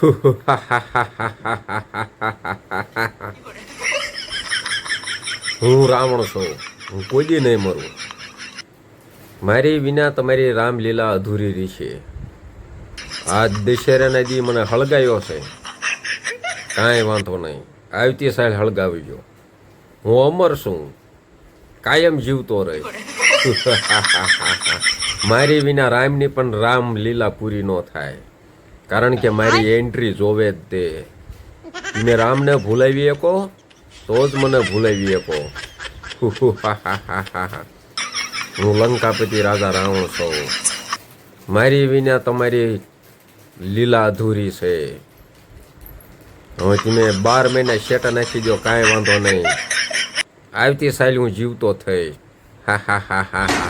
હું રાવણ છું, હું કોઈ દી નહીં મરું. મારી વિના તમારી રામલીલા અધૂરી રહેશે. આ દશેરાના દી મને હળગાવ્યો છે, કાંઈ વાંધો નહીં, આવતી સાલ હળગાવજો. હું અમર છું, કાયમ જીવતો રહી. મારી વિના રામની પણ રામલીલા પૂરી ન થાય, કારણ કે મારી એન્ટ્રી જોવે જ તે. તમે રામને ભૂલાવી શકો તો જ મને ભૂલાવી શકો. હું લંકાપતિ રાજા રાવણ છું. મારી વિના તમારી લીલા અધૂરી છે. હવે તમે 12 મહિના શેટા નાખી દો, કાંઈ વાંધો નહીં, આવતી સાલ હું જીવતો થઈશ. હા હા હા હા હા.